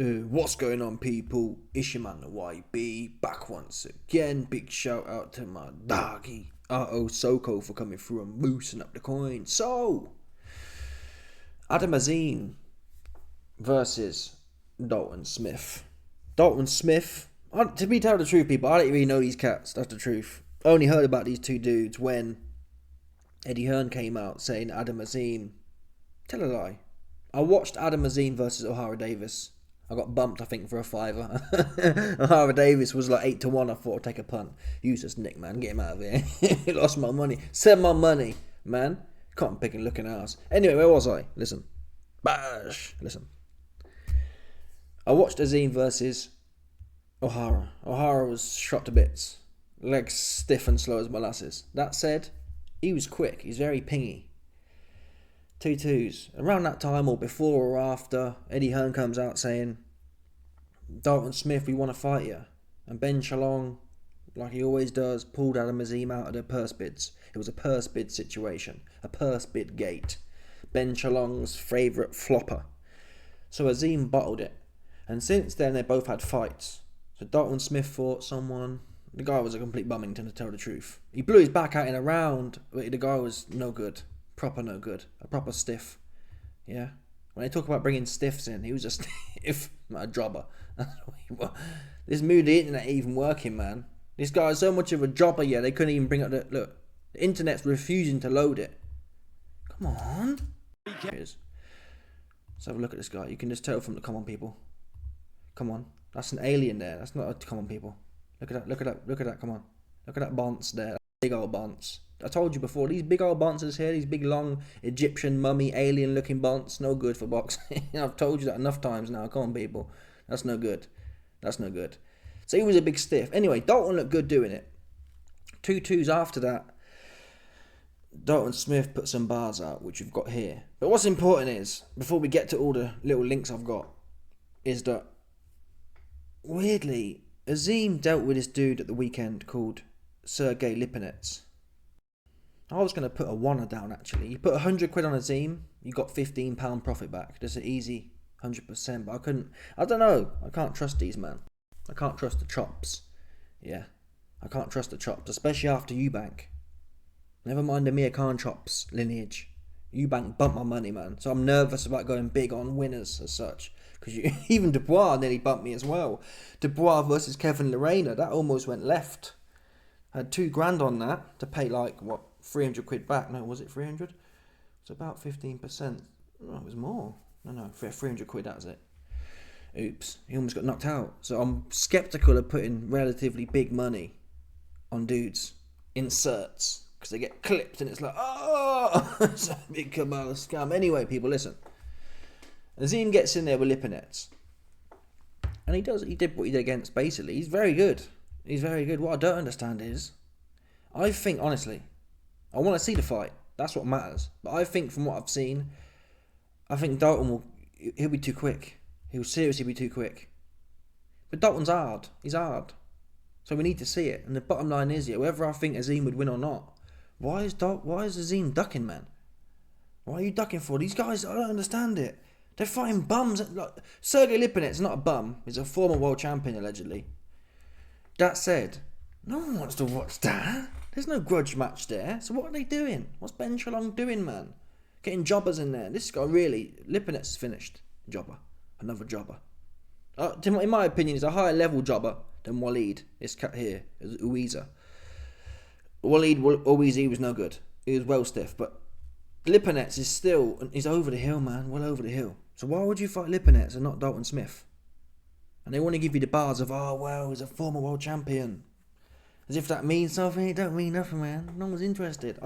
What's going on, people? It's your man, the YB, back once again. Big shout out to my doggy, Soko, for coming through and boosting up the coin. So, Azim versus Dalton Smith. Dalton Smith, to be tell the truth, people, I don't really know these cats, that's the truth. I only heard about these two dudes when Eddie Hearn came out saying Azim. Tell a lie. I watched Azim versus O'Hara Davis. I got bumped, I think, for a fiver. O'Hara Davis was like 8-1. I thought I'd take a punt. Useless Nick, man. Get him out of here. He lost my money. Send my money, man. Cotton picking looking ass. Anyway, where was I? Listen. Bash. Listen. I watched Azim versus O'Hara. O'Hara was shot to bits. Legs stiff and slow as molasses. That said, he was quick. He's very pingy. 2-2s. Around that time or before or after, Eddie Hearn comes out saying, Dalton Smith, we want to fight you. And Ben Shalong, like he always does, pulled Azim out of the purse bids. It was a purse bid situation. A purse bid gate. Ben Shalong's favourite flopper. So Azim bottled it. And since then, they both had fights. So Dalton Smith fought someone. The guy was a complete bummington, to tell the truth. He blew his back out in a round, but the guy was no good. Proper no good. A proper stiff. Yeah. When they talk about bringing stiffs in, he was a stiff, not a jobber. This Moody internet ain't even working, man. This guy is so much of a jobber, yeah, they couldn't even bring up the... Look, the internet's refusing to load it. Come on. Let's have a look at this guy. You can just tell from the common people. Come on. That's an alien there. That's not a common people. Look at that, look at that, look at that, come on. Look at that bonce there. Big old bonce. I told you before, these big old bonces here, these big long Egyptian mummy alien looking bonce, no good for boxing. I've told you that enough times now. Come on, people. That's no good. That's no good. So he was a big stiff. Anyway, Dalton looked good doing it. 2-2s after that. Dalton Smith put some bars out, which we've got here. But what's important is, before we get to all the little links I've got, is that, weirdly, Azim dealt with this dude at the weekend called Sergey Lipinets. I was going to put a oneer down, actually. You put 100 quid on Azim, you got £15 profit back. That's an easy 100%, but I couldn't... I don't know. I can't trust these, man. I can't trust the chops. Yeah. I can't trust the chops, especially after Eubank. Never mind the Mia Khan chops lineage. Eubank bumped my money, man. So I'm nervous about going big on winners as such. Because even Dubois nearly bumped me as well. Dubois versus Kevin Lorena, that almost went left. I had £2,000 on that to pay like, what, 300 quid back. No, was it 300? It's about 15%. Oh, it was more. No, 300 quid, that was it. Oops, he almost got knocked out. So I'm sceptical of putting relatively big money on dudes' inserts. Because they get clipped and it's like, oh, it's a big Kabbalah scam. Anyway, people, listen. Azim gets in there with Lipinets. And he did what he did against, basically. He's very good. He's very good. What I don't understand is, I think, honestly, I want to see the fight. That's what matters. But I think from what I've seen, I think Dalton he'll be too quick. He'll seriously be too quick. But Dalton's hard. He's hard. So we need to see it. And the bottom line is, yeah, whether I think Azim would win or not, why is Azim ducking, man? Why are you ducking for? These guys, I don't understand it. They're fighting bums. Like, Sergey Lipinets not a bum. He's a former world champion, allegedly. That said, no one wants to watch that. There's no grudge match there. So what are they doing? What's Ben Shalong doing, man? Getting jobbers in there. This guy really... Lipinets is finished. Jobber. Another jobber. In my opinion, he's a higher level jobber than Waleed. This cat here is Uiza. Waleed was no good. He was well stiff. But Lipinets is still... He's over the hill, man. Well over the hill. So why would you fight Lipinets and not Dalton Smith? And they want to give you the bars of, oh, well, he's a former world champion. As if that means something. It don't mean nothing, man. No one's interested.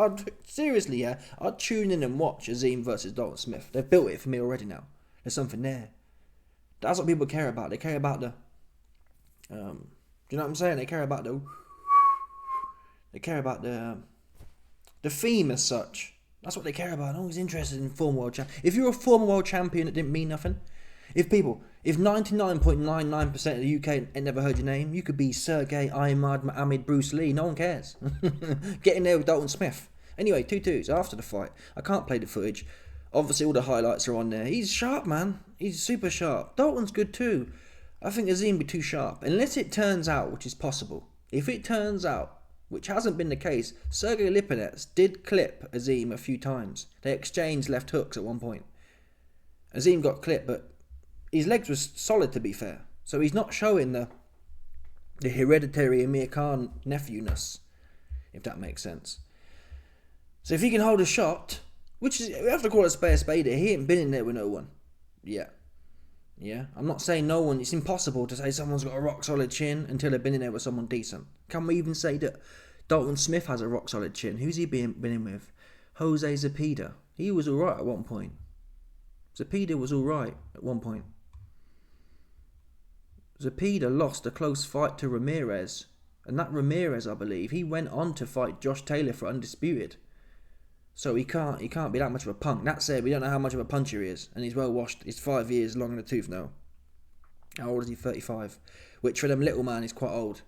Seriously, yeah. I'd tune in and watch Azim versus Dalton Smith. They've built it for me already now. There's something there. That's what people care about. They care about the... do you know what I'm saying? They care about the... They care about the theme as such. That's what they care about. No one's interested in former world champion. If you're a former world champion, it didn't mean nothing. If 99.99% of the UK ain't never heard your name, you could be Sergey, Ahmad, Mohammed, Bruce Lee. No one cares. Get in there with Dalton Smith. Anyway, 2-2s after the fight. I can't play the footage. Obviously, all the highlights are on there. He's sharp, man. He's super sharp. Dalton's good too. I think Azim be too sharp. Unless it turns out, which is possible. If it turns out, which hasn't been the case, Sergei Lipinets did clip Azim a few times. They exchanged left hooks at one point. Azim got clipped, but his legs were solid, to be fair. So he's not showing the hereditary Amir Khan nephewness, if that makes sense. So if he can hold a shot, which is, we have to call it a spade here, he ain't been in there with no one. Yeah. I'm not saying no one, it's impossible to say someone's got a rock solid chin until they've been in there with someone decent. Can we even say that Dalton Smith has a rock solid chin? Who's he been in with? Jose Zepeda. He was alright at one point. Zepeda was alright at one point. Zepeda lost a close fight to Ramirez. And that Ramirez, I believe, he went on to fight Josh Taylor for undisputed. So he can't be that much of a punk. That said, we don't know how much of a puncher he is. And he's well washed. He's 5 years long in the tooth now. How old is he? 35. Which for them little man is quite old.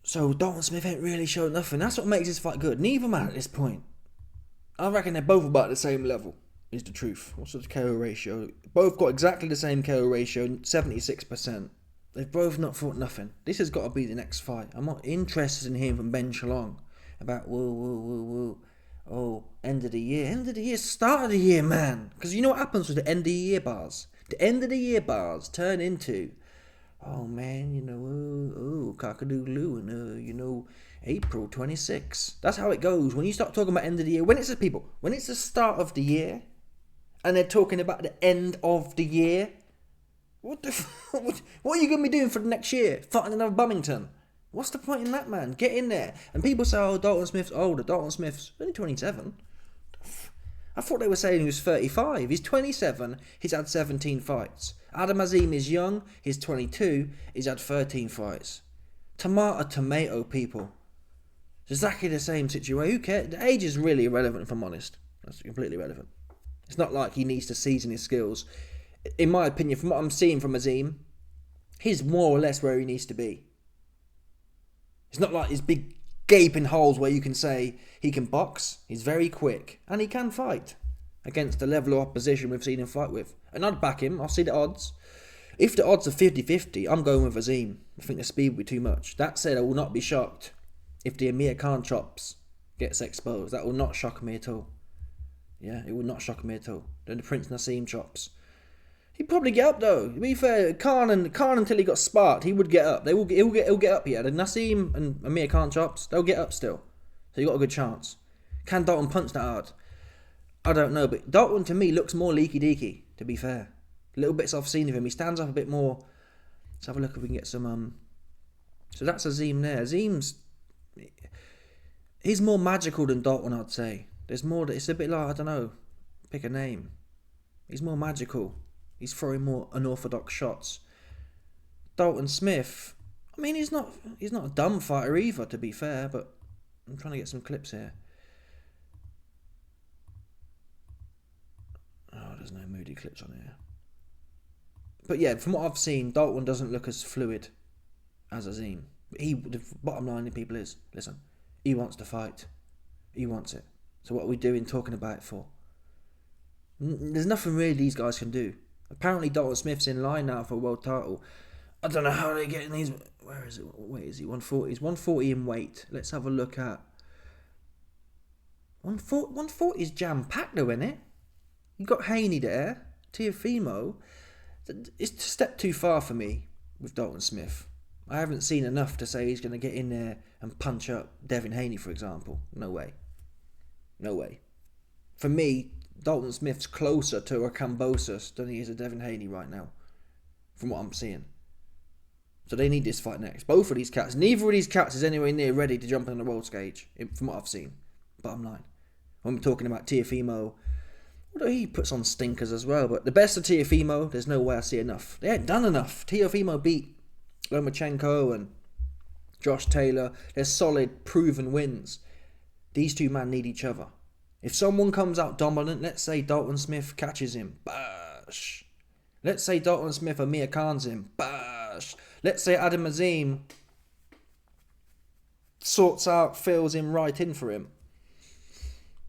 So Dalton Smith ain't really showed nothing. That's what makes this fight good. Neither man at this point. I reckon they're both about the same level, is the truth. What's the KO ratio? Both got exactly the same KO ratio, 76%. They've both not fought nothing. This has got to be the next fight. I'm not interested in hearing from Ben Shalong about end of the year, start of the year, man. Because you know what happens with the end of the year bars? The end of the year bars turn into, oh man, cock-a-doodle-oo, and April 26. That's how it goes. When you start talking about end of the year, when it's the start of the year, and they're talking about the end of the year, what are you going to be doing for the next year? Fighting another Bummington? What's the point in that, man? Get in there. And people say, oh, Dalton Smith's older. Dalton Smith's only 27. I thought they were saying he was 35. He's 27. He's had 17 fights. Adam Azim is young. He's 22. He's had 13 fights. Tomato, people. It's exactly the same situation. Who cares? The age is really irrelevant, if I'm honest. That's completely irrelevant. It's not like he needs to season his skills. In my opinion, from what I'm seeing from Azim, he's more or less where he needs to be. It's not like his big gaping holes where you can say he can box. He's very quick. And he can fight against the level of opposition we've seen him fight with. And I'd back him. I'll see the odds. If the odds are 50-50, I'm going with Azim. I think the speed will be too much. That said, I will not be shocked if the Amir Khan chops gets exposed. That will not shock me at all. Yeah, it will not shock me at all. Then the Prince Nassim chops. He'd probably get up though. To be fair, Khan until he got sparked, he would get up. He'll get up here. The Nassim and Amir Khan chops, they'll get up still. So you got a good chance. Can Dalton punch that hard? I don't know, but Dalton to me looks more leaky deaky, to be fair. Little bits I've seen of him. He stands up a bit more. Let's have a look if we can get some So that's Azim there. He's more magical than Dalton, I'd say. There's more, it's a bit like, I don't know, pick a name. He's more magical. He's throwing more unorthodox shots. Dalton Smith, I mean, he's not a dumb fighter either, to be fair, but I'm trying to get some clips here. Oh, there's no Moody clips on here. But yeah, from what I've seen, Dalton doesn't look as fluid as Azim. The bottom line, people, is, listen, he wants to fight. He wants it. So what are we doing talking about it for? There's nothing really these guys can do. Apparently Dalton Smith's in line now for a world title. I don't know how they're getting these. Where is it? Wait, is he 140? He's 140 in weight. Let's have a look at 140 is jam-packed though, isn't it? You've got Haney there. Teofimo. It's a step too far for me with Dalton Smith. I haven't seen enough to say he's going to get in there and punch up Devin Haney, for example. No way. No way. For me, Dalton Smith's closer to a Kambosos than he is a Devin Haney right now, from what I'm seeing. So they need this fight next. Both of these cats, neither of these cats is anywhere near ready to jump on the world stage, from what I've seen. Bottom line. When we're talking about Teofimo, although he puts on stinkers as well, but the best of Teofimo, there's no way I see enough. They ain't done enough. Teofimo beat Lomachenko and Josh Taylor. They're solid, proven wins. These two men need each other. If someone comes out dominant, let's say Dalton Smith catches him, bash. Let's say Dalton Smith or Mia Khan's him, bash. Let's say Adam Azim sorts out, fills him right in for him.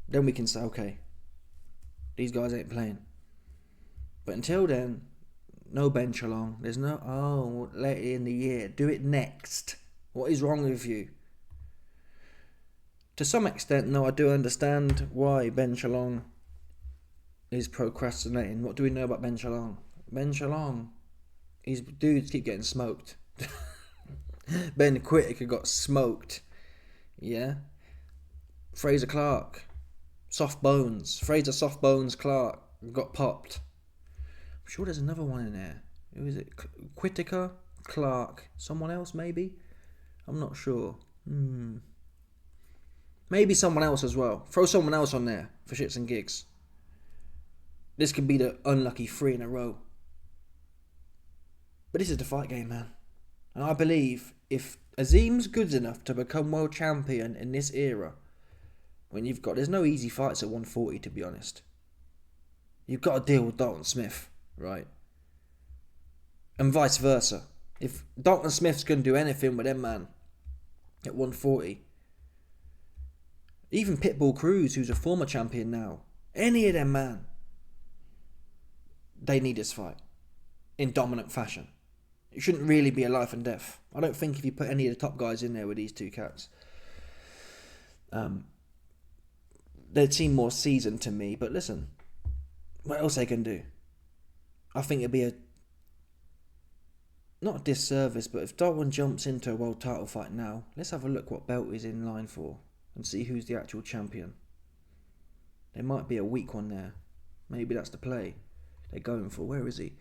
then we can say, okay, these guys ain't playing. But until then, no Ben Shalong. There's no, later in the year, do it next. What is wrong with you? To some extent, no, I do understand why Ben Shalong is procrastinating. What do we know about Ben Shalong? Ben Shalong, his dudes keep getting smoked. Ben Whittaker got smoked. Yeah. Fraser Clark, soft bones. Fraser soft bones Clark got popped. I'm sure there's another one in there. Who is it? Whittaker, Clark, someone else maybe? I'm not sure. Maybe someone else as well. Throw someone else on there for shits and gigs. This could be the unlucky 3 in a row. But this is the fight game, man. And I believe if Azim's good enough to become world champion in this era, when there's no easy fights at 140, to be honest. You've got to deal with Dalton Smith, right? And vice versa. If Dalton Smith's going to do anything with them, man, at 140, even Pitbull Cruz, who's a former champion now, any of them, man, they need this fight in dominant fashion. It shouldn't really be a life and death. I don't think if you put any of the top guys in there with these two cats, they'd seem more seasoned to me. But listen, what else they can do? I think it'd be not a disservice, but if Dalton jumps into a world title fight now, let's have a look what belt he's in line for and see who's the actual champion. There might be a weak one there. Maybe that's the play they're going for. Where is he?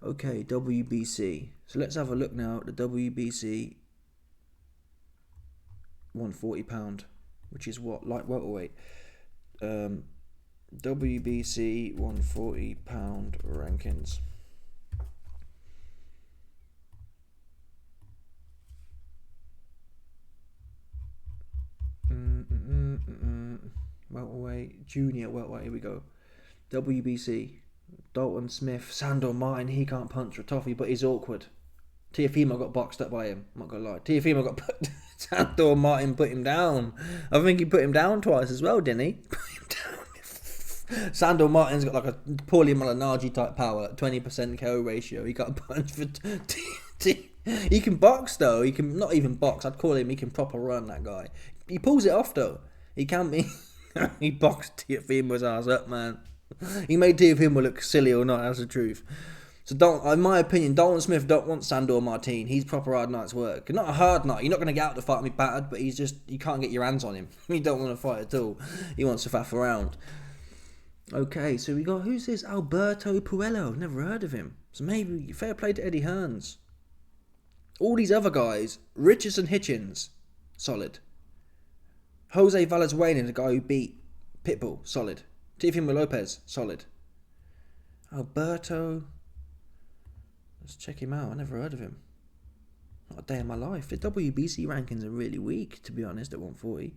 Okay, WBC. So let's have a look now at the WBC 140 pound, which is what? Light welterweight. WBC 140 pound rankings. Welterweight, junior welterweight, here we go. WBC, Dalton Smith, Sandor Martin, he can't punch for toffee, but he's awkward. Teofimo got boxed up by him, I'm not gonna lie. Teofimo got put, Sandor Martin put him down. I think he put him down twice as well, didn't he? Put him down. Sandor Martin's got like a Paulie Malignaggi type power, 20% KO ratio. He got punched for... He can box though, he can not even box, I'd call him, he can proper run, that guy. He pulls it off though. He can be... He boxed Teofimo's ass up, man. He made Teofimo look silly or not, that's the truth. So, in my opinion, Dalton Smith don't want Sandor Martin. He's proper hard night's work. Not a hard night. You're not going to get out to fight me battered, but he's just... You can't get your hands on him. You don't want to fight at all. He wants to faff around. Okay, so we got... Who's this? Alberto Puello. Never heard of him. So maybe... Fair play to Eddie Hearns. All these other guys... Richardson Hitchens. Solid. Jose Valenzuela, the guy who beat Pitbull, solid. Teofimo Lopez, solid. Alberto, let's check him out. I never heard of him. Not a day in my life. The WBC rankings are really weak, to be honest, at 140.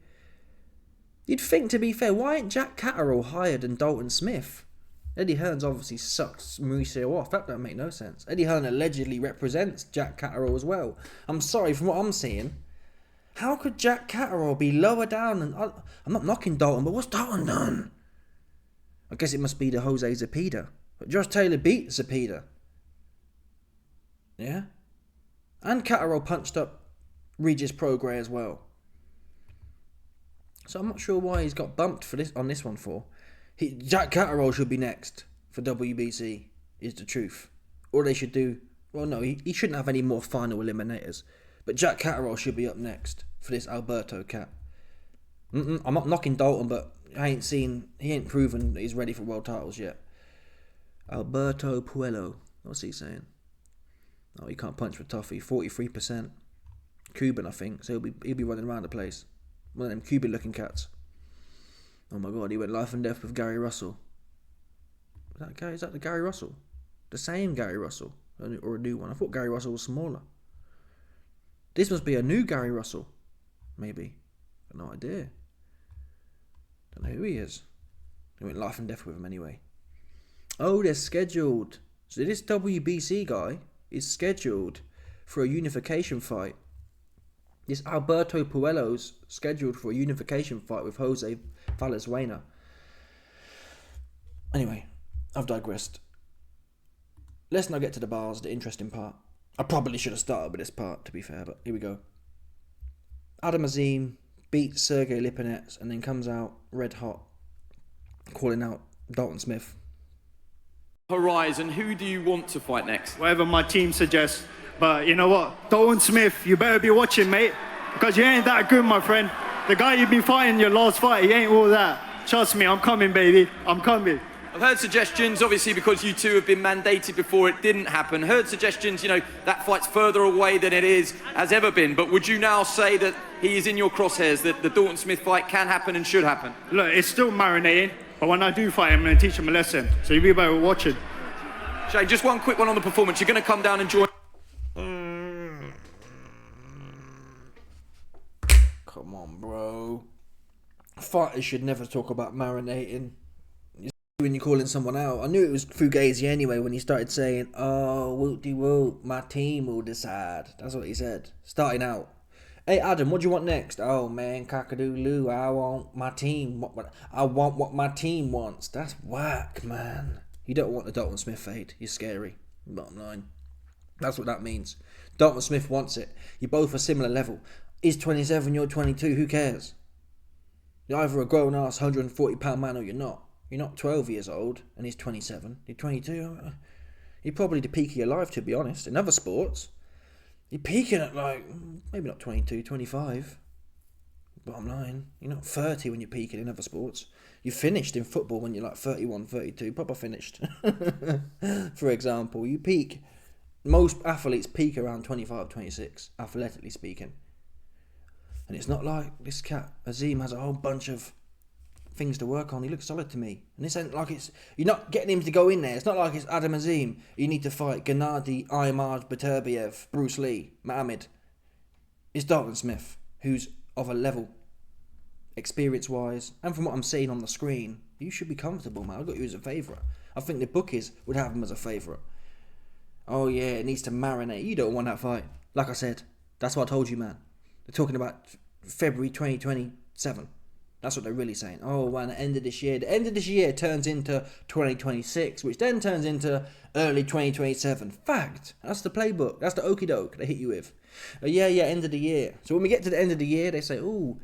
You'd think, to be fair, why ain't Jack Catterall higher than Dalton Smith? Eddie Hearns obviously sucks Mauricio off. That don't make no sense. Eddie Hearns allegedly represents Jack Catterall as well. I'm sorry, from what I'm seeing, how could Jack Catterall be lower down? I'm not knocking Dalton, but what's Dalton done? I guess it must be the Jose Zepeda. But Josh Taylor beat Zepeda. Yeah? And Catterall punched up Regis Prograis as well. So I'm not sure why he's got bumped for this on this one for. Jack Catterall should be next for WBC, is the truth. Or they should do... Well, no, he shouldn't have any more final eliminators. But Jack Catterall should be up next for this Alberto cat. I'm not knocking Dalton, but he ain't proven that he's ready for world titles yet. Alberto Puello. What's he saying? Oh, he can't punch for toffee. 43%. Cuban, I think. So he'll be running around the place. One of them Cuban looking cats. Oh my god, he went life and death with Gary Russell. Is that the Gary Russell? The same Gary Russell? Or a new one? I thought Gary Russell was smaller. This must be a new Gary Russell. Maybe. Got no idea. Don't know who he is. He went life and death with him anyway. Oh, they're scheduled. So this WBC guy is scheduled for a unification fight. This Alberto Puello's scheduled for a unification fight with Jose Valenzuela. Anyway, I've digressed. Let's now get to the bars, the interesting part. I probably should have started with this part, to be fair, but here we go. Adam Azim beats Sergey Lipinets and then comes out red hot, calling out Dalton Smith. Horizon, who do you want to fight next? Whatever my team suggests. But you know what? Dalton Smith, you better be watching, mate. Because you ain't that good, my friend. The guy you've been fighting your last fight, he ain't all that. Trust me, I'm coming, baby. I'm coming. I've heard suggestions, obviously, because you two have been mandated before it didn't happen. Heard suggestions, that fight's further away than it has ever been. But would you now say that he is in your crosshairs, that the Dalton Smith fight can happen and should happen? Look, it's still marinating. But when I do fight, I'm going to teach him a lesson. So you be better watching. Shay, just one quick one on the performance. You're going to come down and join... Come on, bro. Fighters should never talk about marinating. When you're calling someone out, I knew it was Fugazi anyway when he started saying, "Oh, whoop-de-whoop, my team will decide." That's what he said, starting out. Hey Adam, what do you want next? Oh man, cock-a-doodle-oo, I want my team. I want what my team wants. That's whack, man. You don't want the Dalton Smith fade. You're scary. Bottom line. That's what that means. Dalton Smith wants it. You're both a similar level. He's 27, you're 22. Who cares? You're either a grown-ass 140-pound man or you're not. You're not 12 years old and he's 27. You're 22. You're probably the peak of your life, to be honest. In other sports, you're peaking at maybe not 22, 25. Bottom line, you're not 30 when you're peaking in other sports. You finished in football when you're 31, 32. Proper finished. For example, you peak. Most athletes peak around 25, 26, athletically speaking. And it's not like this cat, Azim, has a whole bunch of things to work on. He looks solid to me. And this ain't like you're not getting him to go in there. It's not like it's Adam Azim. You need to fight Gennady, Aimard, Beterbiev, Bruce Lee, Muhammad. It's Dalton Smith, who's of a level, experience-wise, and from what I'm seeing on the screen, you should be comfortable, man. I've got you as a favourite. I think the bookies would have him as a favourite. Oh yeah, it needs to marinate. You don't want that fight. Like I said, that's what I told you, man. They're talking about February 2027. That's what they're really saying. Oh, well, the end of this year. The end of this year turns into 2026, which then turns into early 2027. Fact. That's the playbook. That's the okie doke they hit you with. Yeah, end of the year. So when we get to the end of the year, they say, oh,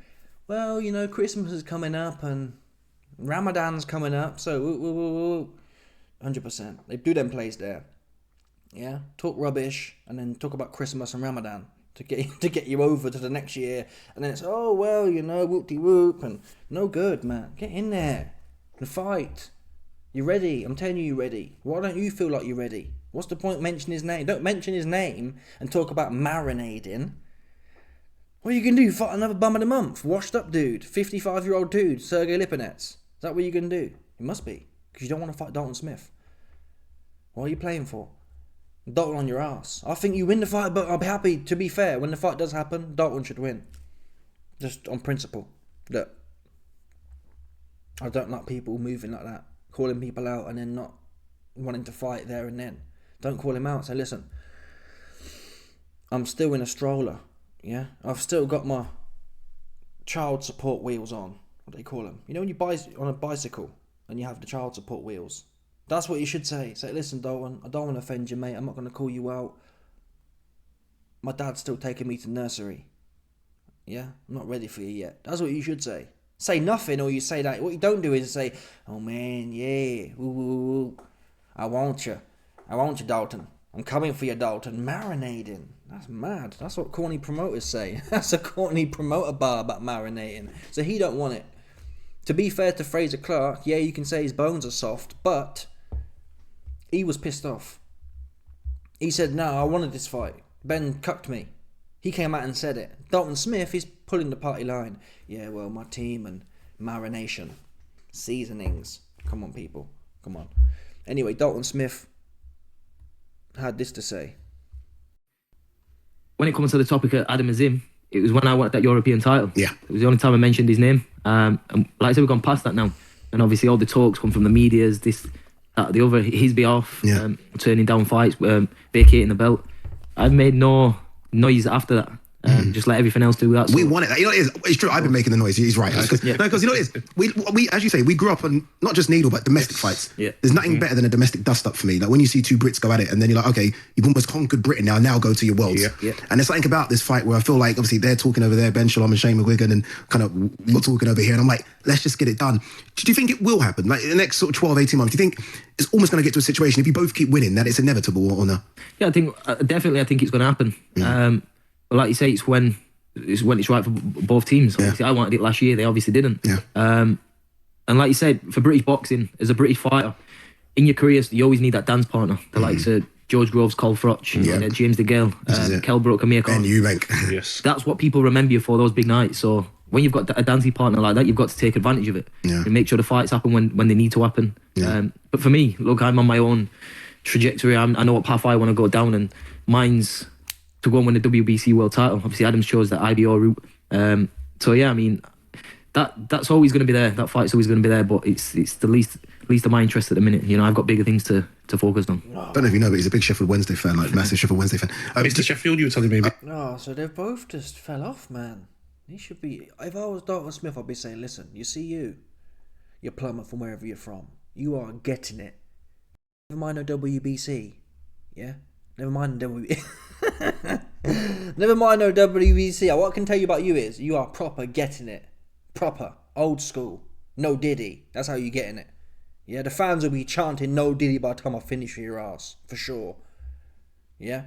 well, Christmas is coming up and Ramadan's coming up. So, 100%. They do them plays there. Yeah? Talk rubbish and then talk about Christmas and Ramadan. To get you over to the next year, and then it's whoop-de-whoop, and no good, man. Get in there and fight. You're ready. I'm telling you, you're ready. Why don't you feel like you're ready? What's the point mentioning his name? Don't mention his name and talk about marinating. What are you gonna do? Fight another bum of the month? Washed up dude, 55-year-old dude, Sergey Lipinets. Is that what you're gonna do? It must be, because you don't want to fight Dalton Smith. What are you playing for? Dalton on your ass. I think you win the fight, but I'll be happy, to be fair, when the fight does happen, Dalton should win. Just on principle. Look, I don't like people moving like that, calling people out and then not wanting to fight there and then. Don't call him out. Say, listen, I'm still in a stroller, yeah? I've still got my child support wheels on. What do they call them? When you buy on a bicycle and you have the child support wheels. That's what you should say. Say, listen, Dalton, I don't want to offend you, mate. I'm not going to call you out. My dad's still taking me to nursery. Yeah? I'm not ready for you yet. That's what you should say. Say nothing, or you say that. What you don't do is say, oh, man, yeah. Ooh, I want you. I want you, Dalton. I'm coming for you, Dalton. Marinating. That's mad. That's what corny promoters say. That's a corny promoter bar about marinating. So he don't want it. To be fair to Fraser Clark, yeah, you can say his bones are soft, but he was pissed off. He said, no, I wanted this fight. Ben cucked me. He came out and said it. Dalton Smith is pulling the party line. Yeah, well, my team and marination. Seasonings. Come on, people. Come on. Anyway, Dalton Smith had this to say. When it comes to the topic of Adam Azim, it was when I won that European title. Yeah. It was the only time I mentioned his name. And like I said, we've gone past that now. And obviously all the talks come from the medias, this, that, the other, his behalf, turning down fights, vacating the belt. I've made no noise after that. Just let everything else do that. We want it. You know, it's true. I've been making the noise. He's right. Because you know what it is. We, as you say, we grew up on not just needle but domestic fights. Yeah. There's nothing better than a domestic dust up for me. Like when you see two Brits go at it, and then you're like, okay, you've almost conquered Britain now. Now go to your worlds. Yeah. And there's something about this fight where I feel like obviously they're talking over there, Ben Shalom and Shane McGuigan, and kind of we're talking over here, and I'm like, let's just get it done. Do you think it will happen? Like in the next sort of 12, 18 months, do you think it's almost going to get to a situation if you both keep winning that it's inevitable or no? Yeah, I think definitely. I think it's going to happen. But like you say, it's when it's right for both teams. Obviously, I wanted it last year. They obviously didn't. Yeah. And like you said, for British boxing, as a British fighter, in your careers, you always need that dance partner. The likes of George Groves, Cole Froch, James DeGale, Kell Brook, Amir Khan. And Eubank. Yes. That's what people remember you for, those big nights. So when you've got a dancing partner like that, you've got to take advantage of it and make sure the fights happen when they need to happen. But for me, look, I'm on my own trajectory. I know what path I want to go down, and mine's to go and win the WBC world title. Obviously, Adams chose the IBO route. So yeah, I mean, that's always going to be there. That fight's always going to be there, but it's the least of my interest at the minute. You know, I've got bigger things to focus on. I don't know if you know, but he's a big Sheffield Wednesday fan, like massive Sheffield Wednesday fan. Mr. Sheffield, you were telling me. No, so they both just fell off, man. He should be. If I was Dalton Smith, I'd be saying, listen, you see you're plumber from wherever you're from. You are getting it. Never mind no WBC. Yeah? Never mind no Never mind no WBC. What I can tell you about you is you are proper getting it. Proper. Old school. No Diddy. That's how you getting it. Yeah, the fans will be chanting no Diddy by the time I finish your ass. For sure. Yeah?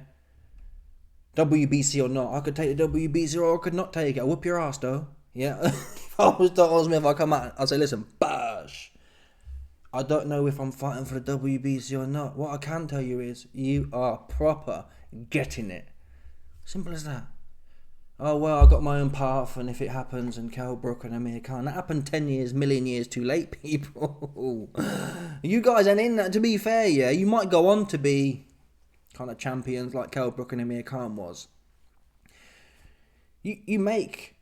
WBC or not. I could take the WBC or I could not take it. I'll whoop your ass though. Yeah? If I was Dalton Smith, I'd come out, I'd say, listen, bash. I don't know if I'm fighting for the WBC or not. What I can tell you is you are proper getting it. Simple as that. Oh, well, I got my own path, and if it happens, and Kell Brook and Amir Khan, that happened 10 years, million years too late, people. You guys ain't in that, to be fair, yeah. You might go on to be kind of champions like Kell Brook and Amir Khan was. You make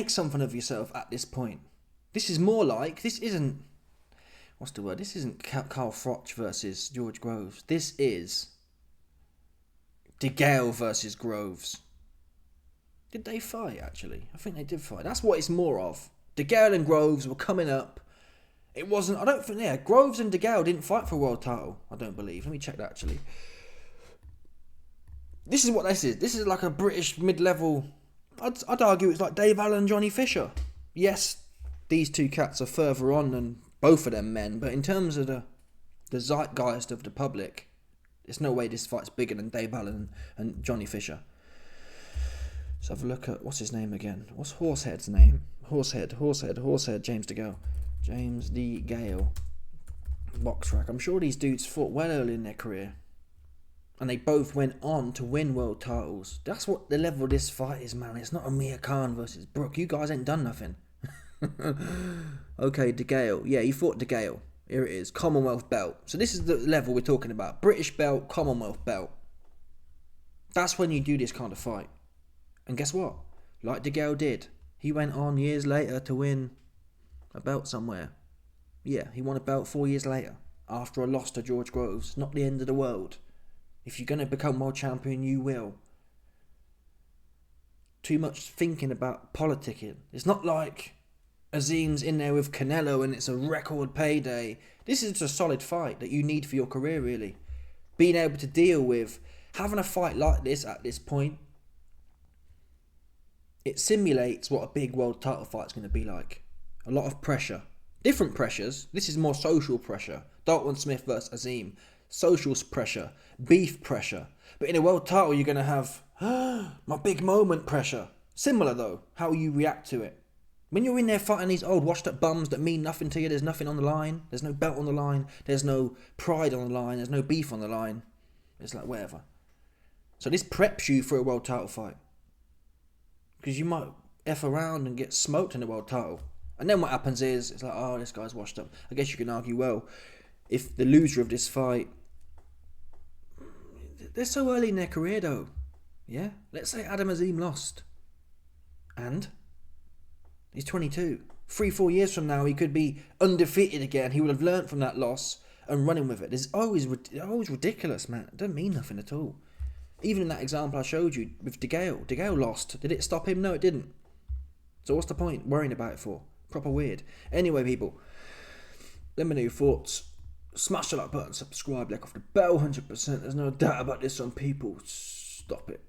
something of yourself at this point. This is more like, this isn't, what's the word? This isn't Carl Froch versus George Groves. This is DeGale versus Groves. Did they fight, actually? I think they did fight. That's what it's more of. DeGale and Groves were coming up. It wasn't, I don't think, yeah, Groves and DeGale didn't fight for a world title, I don't believe. Let me check that, actually. This is what this is. This is like a British mid-level, I'd argue it's like Dave Allen and Johnny Fisher. Yes, these two cats are further on than both of them men, but in terms of the zeitgeist of the public, there's no way this fight's bigger than Dave Allen and Johnny Fisher. Let's have a look at, what's his name again? What's Horsehead's name? Horsehead, James DeGale. James D. Gale. Box track. I'm sure these dudes fought well early in their career. And they both went on to win world titles. That's what the level of this fight is, man. It's not Amir Khan versus Brook. You guys ain't done nothing. Okay, DeGale. Yeah, he fought DeGale. Here it is. Commonwealth belt. So this is the level we're talking about. British belt, Commonwealth belt. That's when you do this kind of fight. And guess what? Like DeGale did. He went on years later to win a belt somewhere. Yeah, he won a belt 4 years later. After a loss to George Groves. Not the end of the world. If you're going to become world champion, you will. Too much thinking about politicking. It's not like Azim's in there with Canelo and it's a record payday. This is a solid fight that you need for your career, really. Being able to deal with having a fight like this at this point, it simulates what a big world title fight is going to be like. A lot of pressure. Different pressures. This is more social pressure. Dalton Smith versus Azim. Social pressure. Beef pressure. But in a world title, you're going to have my big moment pressure. Similar though, how you react to it. When you're in there fighting these old washed up bums that mean nothing to you, there's nothing on the line. There's no belt on the line. There's no pride on the line. There's no beef on the line. It's like whatever. So this preps you for a world title fight. Because you might F around and get smoked in the world title. And then what happens is, it's like, oh, this guy's washed up. I guess you can argue, well, if the loser of this fight, they're so early in their career though. Yeah? Let's say Adam Azim lost. And? He's 22. 3-4 years from now, he could be undefeated again. He would have learnt from that loss and running with it. It's always ridiculous, man. It doesn't mean nothing at all. Even in that example I showed you with De Gea lost. Did it stop him? No, it didn't. So what's the point worrying about it for? Proper weird. Anyway, people, let me know your thoughts. Smash the like button, subscribe, like off the bell, 100%. There's no doubt about this on people. Stop it.